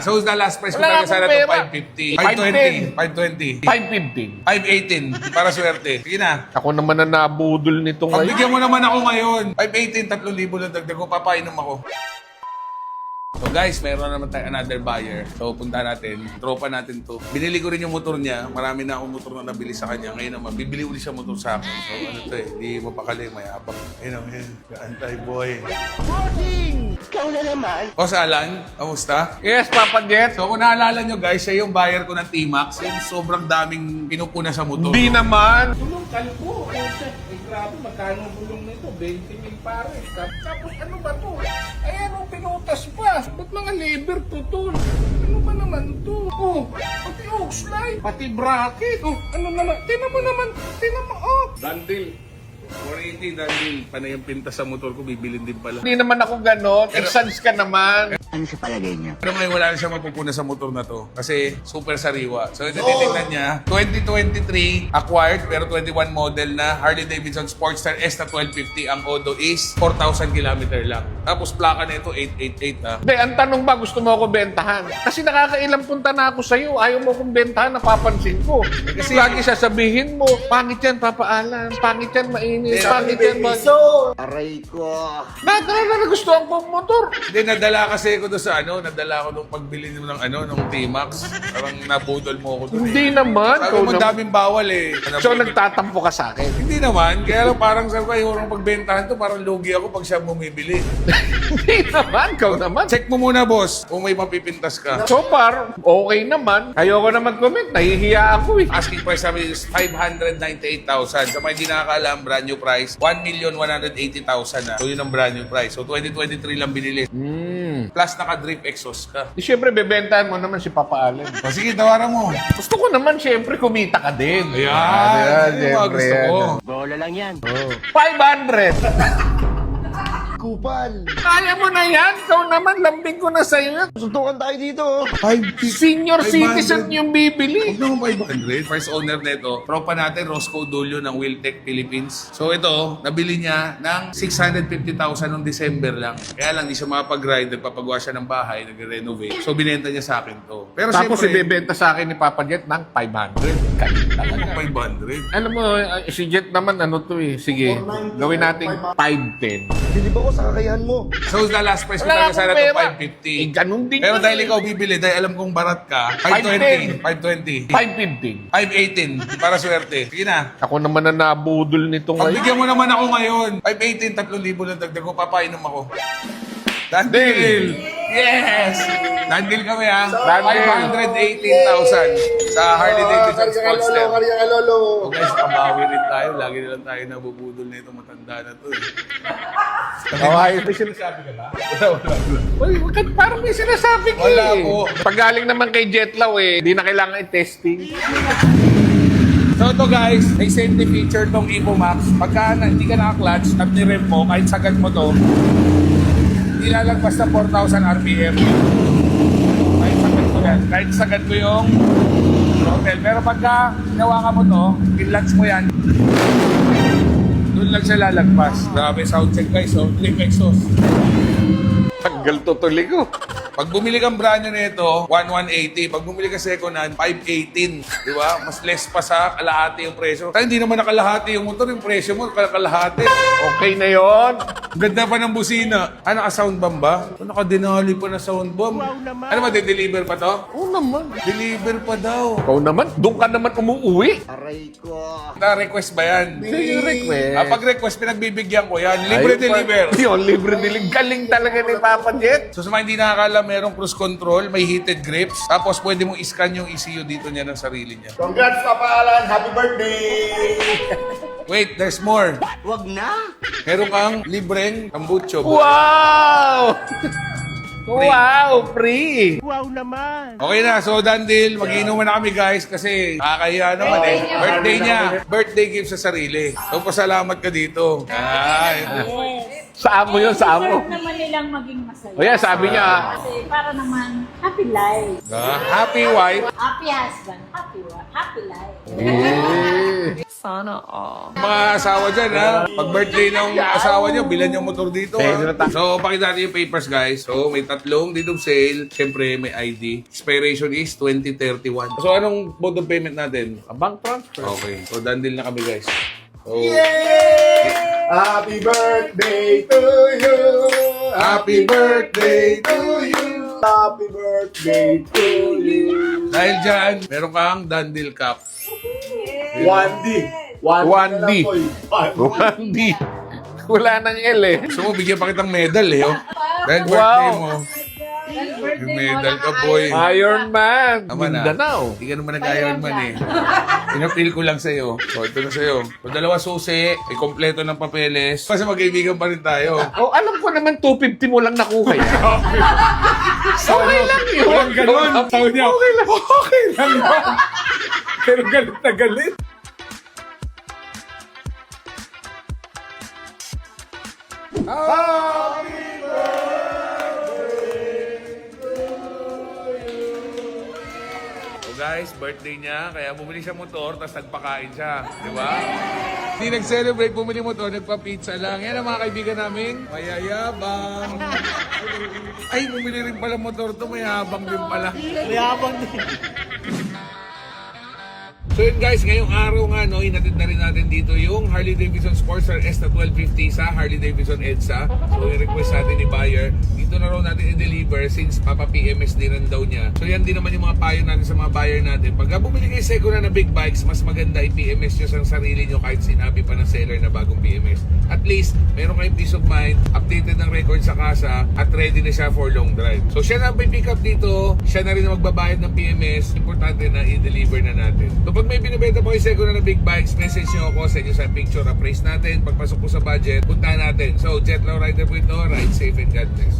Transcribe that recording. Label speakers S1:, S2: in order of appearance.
S1: So the last price ko
S2: Wala
S1: talaga sana
S2: akong
S1: ito,
S2: pera.
S1: 550. 520. 520. 518.
S2: 515.
S1: Para swerte. Sige na.
S2: Ako naman na nabudol nito ngayon.
S1: Pagbigyan mo naman ako ngayon. 518, 3,000 lang dagdag ko. Papainom ako. So guys, mayroon naman tayo another buyer. So punta natin, tropa natin to. Binili ko rin yung motor niya. Marami na akong motor na nabili sa kanya. Ngayon naman, bibili ulit siya motor sa akin. So ano to eh, di mapakali, mayabang. Ayun o, yun. Anti-boy.
S3: Ikaw na naman.
S1: O Alan, kamusta?
S2: Yes, Papa Jet.
S1: So kung naalala nyo guys, siya yung buyer ko ng T-Max. Yung sobrang daming pinupuna sa motor.
S2: Hindi naman.
S4: Bulong kalbo. Eh, grabe, magkano ang bulong nito? 20 mil pare. Tapos ano ba to? Ay, ano, pinutas pa. Ba't mga lever to, tol? Ano ba naman to? Oh, pati oxline, pati bracket. Oh, ano naman? Tinan mo, oh.
S1: Dandil. 480 Dandil. Panay yung pinta sa motor ko, bibilin din pala.
S2: Hindi naman ako ganon. Exans ka naman.
S3: Ano sa palagay niya?
S1: Pero ngayon wala na siya mapupuna sa motor na to kasi super sariwa. So ito titignan niya, 2023 acquired pero 21 model na Harley Davidson Sportster S na 1250. Ang odo is 4,000 kilometer lang. Tapos plaka na ito 888 ha.
S2: Hindi, ang tanong ba, gusto mo ako bentahan? Kasi nakakailang punta na ako sa'yo. Ayaw mo akong bentahan, napapansin ko. Kasi lagi sasabihin mo, pangit yan, papaalan. Pangit yan, mainit. Pangit yan,
S3: Aray ko.
S2: na nagustuhan ko ang motor.
S1: Hindi, nadala kasi ako doon sa nadala ako nung pagbili mo ng ng T-Max. Parang nabudol mo ako doon.
S2: Hindi naman.
S1: Sabi
S2: Ikaw
S1: mo
S2: naman.
S1: daming bawal eh.
S2: So, nagtatampo ka sa akin.
S1: Hindi naman. Kaya lang parang sabi ko, ayun pagbentahan to, parang lugi ako pag siya bumibili.
S2: Hindi naman. Ikaw naman.
S1: Check mo muna, boss, kung may mapipintas ka.
S2: So far, okay naman. Ayoko na mag-comment. Nahihiya ako eh.
S1: Asking price namin is 598,000. Sa mga hindi nakakaalam, brand new price, 1,180,000 na. So yun ang brand new price. So 2023 lang binili. Plus naka-drip exhaust ka.
S2: Di syempre, bebentahan mo naman si Papa Allen.
S1: O sige, tawaran mo.
S2: Gusto ko naman, syempre, kumita ka din.
S1: Ayan.
S2: Ayan,
S1: Yun yung mga
S2: syempre
S1: gusto ko.
S2: yan.
S3: Bola lang yan.
S2: 500!
S3: Kupal.
S2: Kaya mo na yan. Ikaw naman, lambing ko na sa'yo.
S3: Suntukan tayo dito.
S1: 550.
S2: Senior
S1: 500.
S2: citizen yung bibili.
S1: Huwag naman 500. First owner nito, tropa natin, Roscoe Dulio ng Wiltec Philippines. So ito, nabili niya ng 650,000 noong December lang. Kaya lang, di siya makapag-ride, nagpapagawa siya ng bahay, nag-renovate. So binenta niya sa akin to. Pero
S2: Tapos
S1: siyempre,
S2: ibebenta sa akin ni Papa Jet ng 500. Kanina.
S1: 500.
S2: Alam mo, si Jet naman, ano to eh. Sige, gawin natin 510.
S3: Bilib ako sa kakayahan mo.
S1: So the last price ko
S2: Wala
S1: talaga sana
S2: akong
S1: to,
S2: pera.
S1: 550.
S2: Eh, ganun din
S1: Pero
S2: yun
S1: dahil
S2: eh.
S1: ikaw bibili, dahil alam kong barat ka, 520. 520.
S2: 515.
S1: 518. Para swerte. Sige na.
S2: Ako naman na nabudol nito ngayon.
S1: Pagbigyan mo naman ako ngayon. 518, 3,000 lang dagdag ko. Papainom ako. Dandil! Yes! Dandil kami ha.
S2: Dandil.
S1: 518,000 sa Harley Davidson Sportster.
S3: Lolo.
S1: So guys, kabawi rin tayo. Lagi na lang tayo nabubudol na ito. Matanda na to eh.
S2: Oh, ay, may sinasabi ka ba? Uy, parang may sinasabi ka
S1: Wala
S2: eh.
S1: po.
S2: Pag galing naman kay Jetlaw eh, hindi na kailangan i-testing.
S1: So ito guys, may safety feature tong Evo Max. Pagka hindi ka naka-clutch at ni-rev mo, kahit sagad mo to, hindi lalagpas na 4,000 RPM. Kahit sagad mo yan. Kahit sagad mo yung throttle. Pero pagka ginawa ka mo to, in-launch mo yan, doon lang siya lalagpas. Grabe sound check guys, so trip exhaust.
S2: Tanggal tutuloy ko.
S1: Pag bumili kang brand new nito, 1,180. Pag bumili ka second hand, 518. Di ba? Mas less pa sa kalahati yung presyo. Tayo hindi naman nakalahati yung motor, yung presyo mo kalahati.
S2: Okay na yon.
S1: Ganda pa ng busina. Ano ka sound bomb ba? Ano ka dinali pa na sound bomb? Ano ba, de-deliver pa to?
S2: Oo naman.
S1: Deliver pa daw.
S2: Ikaw naman, doon ka naman umuwi.
S3: Aray ko.
S1: Na-request ba yan?
S2: Yung request.
S1: Pag request, pinagbibigyan ko yan. Libre deliver.
S2: Yun, libre deliver. Galing talaga ni Papa Jet.
S1: So sa mga hindi nakakala, merong cruise control, may heated grips. Tapos pwede mong i-scan yung ECU dito niya ng sarili niya.
S3: Congrats, Papa Alan. Happy birthday.
S1: Wait, there's more.
S3: Wag na.
S1: Meron kang libreng tambucho.
S2: Wow! Wow, free!
S3: Wow naman.
S1: Okay na, so Dandil, mag-iinuman na kami guys kasi nakakahiya naman eh. Birthday niya. Birthday gift sa sarili. So pasalamat ka dito. Ay.
S2: Saan mo yun? Saan mo?
S5: Deserve naman nilang maging masaya.
S2: O yan, sabi niya.
S5: Kasi para naman, happy life.
S1: Happy wife.
S5: Happy husband, happy life.
S2: Eh.
S6: Sana all.
S1: Mga asawa dyan, ha? Pag birthday ng asawa nyo, bilan yung motor dito, ha? So, pakita natin yung papers, guys. So, may tatlong deed of sale. Siyempre, may ID. Expiration is 2031. So, anong mode of payment natin?
S2: A bank transfer.
S1: Okay. So, done deal na kami, guys. So,
S3: Happy birthday to you.
S1: Happy birthday to you.
S3: Happy birthday to you.
S1: Dahil dyan, meron kang done deal cap.
S3: 1D.
S2: 1D.
S3: 1D.
S2: 1D. Wala nang L eh.
S1: Gusto mo, bigyan pa kitang medal, eh, oh. Dahil birthday mo. Yung medal ka, boy.
S2: Iron Man.
S1: Tama na.
S2: Mindanao.
S1: Hindi ka naman nag-Iron Man, eh. Pinapil ko lang sa'yo. So, ito na sa'yo. So, dalawa susi, may kompleto ng papeles. Kasi magkaibigan pa rin tayo.
S2: Oh, alam ko naman 250 mo lang nakuha yan.
S1: Okay lang yun. Walang ganun. Tawag niya, okay lang yun. Pero galit na galit. So guys, birthday niya, kaya bumili siya motor, tapos nagpakain siya. Di ba? Hindi nag-celebrate, bumili motor, nagpa-pizza lang. Yan ang mga kaibigan namin. Mayayabang. Ay, bumili rin pala motor to, mayabang din pala. Mayabang din. So yun guys, ngayong araw nga, no, inatid na rin natin dito yung Harley Davidson Sportster S na 1250 sa Harley Davidson EDSA. So yung request natin ni buyer, dito na raw natin i-deliver since papa-PMS din rin daw niya. So yan din naman yung mga payo natin sa mga buyer natin. Pagka bumili kayo second na big bikes, mas maganda i-PMS nyo sa sarili nyo kahit sinabi pa ng seller na bagong PMS. At least, meron kayong peace of mind, updated ng record sa kasa, at ready na siya for long drive. So siya na may pick up dito, siya na rin na magbabayad ng PMS, importante na i-deliver na natin. So pag may binibenta po kayo second na big bikes, message nyo ako, send nyo sa picture, appraise natin, pagpasok po sa budget, puntahan natin. So Jet Low Rider po ito, ride safe and God bless.